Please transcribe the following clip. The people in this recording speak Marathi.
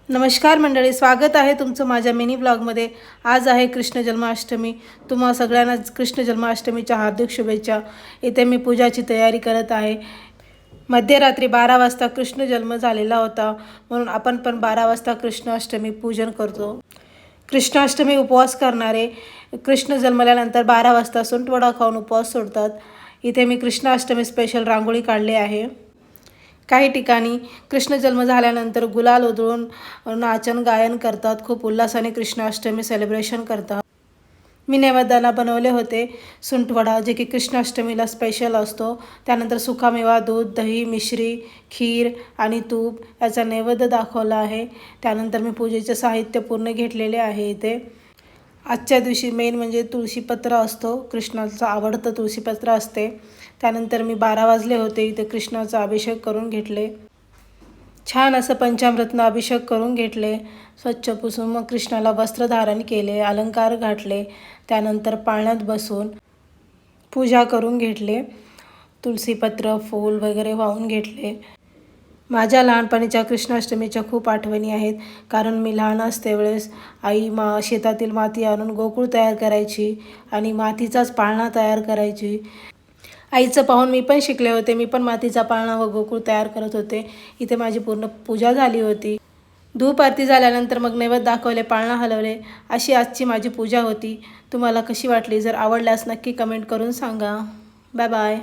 नमस्कार मंडळी, स्वागत आहे तुमचं माझ्या मिनी ब्लॉगमध्ये। आज आहे कृष्ण जन्माष्टमी। तुम्हा सगळ्यांना कृष्ण जन्माष्टमीच्या हार्दिक शुभेच्छा। इथे मी पूजाची तयारी करत आहे। मध्यरात्री 12 वाजता कृष्ण जन्म झालेला होता, म्हणून आपण पण 12 वाजता कृष्णाष्टमी पूजन करतो। कृष्णाष्टमी उपवास करणारे कृष्ण जन्मल्यानंतर 12 वाजता सुंठवडा खाऊन उपवास सोडतात। इथे मी कृष्णाष्टमी स्पेशल रांगोळी काढली आहे। काही ठिकाणी कृष्ण जन्म झाल्यानंतर गुलाल उधळून नाचन गायन करतात, खूप उल्हासाने कृष्णाष्टमी सेलिब्रेशन करतात। मी नैवेद्याला बनवले होते सुंठवडा, जे की कृष्णाष्टमीला स्पेशल असतो। त्यानंतर सुकामेवा, दूध, दही, मिश्री, खीर आणि तूप याचा नैवेद्य दाखवला आहे। त्यानंतर मी पूजेचे साहित्य पूर्ण घेतलेले आहे। इथे आजच्या दिवशी मेन म्हणजे तुळशीपत्र असतो, कृष्णाचा आवडतं तुळशीपत्र असते। त्यानंतर मी 12 वाजले होते, इथे कृष्णाचा अभिषेक करून घेतले। छान असं पंचामृतनं अभिषेक करून घेतले, स्वच्छ पुसून मग कृष्णाला वस्त्र धारण केले, अलंकार घातले। त्यानंतर पाळण्यात बसून पूजा करून घेतले, तुळशीपत्र फूल वगैरे वाहून घेतले। माझ्या लहानपणीच्या कृष्णाष्टमीच्या खूप आठवणी आहेत, कारण मी लहान असते वेळेस आई शेतातील माती आणून गोकुळ तयार करायची आणि मातीचाच पाळणा तयार करायची। आईचं पाहून मी पण शिकले होते, मी पण मातीचा पाळणा व गोकुळ तयार करत होते। इथे माझी पूर्ण पूजा झाली होती। धूप आरती झाल्यानंतर मग नैवेद्य दाखवले, पाळणा हलवले, अशी आजची माझी पूजा होती। तुम्हाला कशी वाटली? जर आवडल्यास नक्की कमेंट करून सांगा। Bye bye.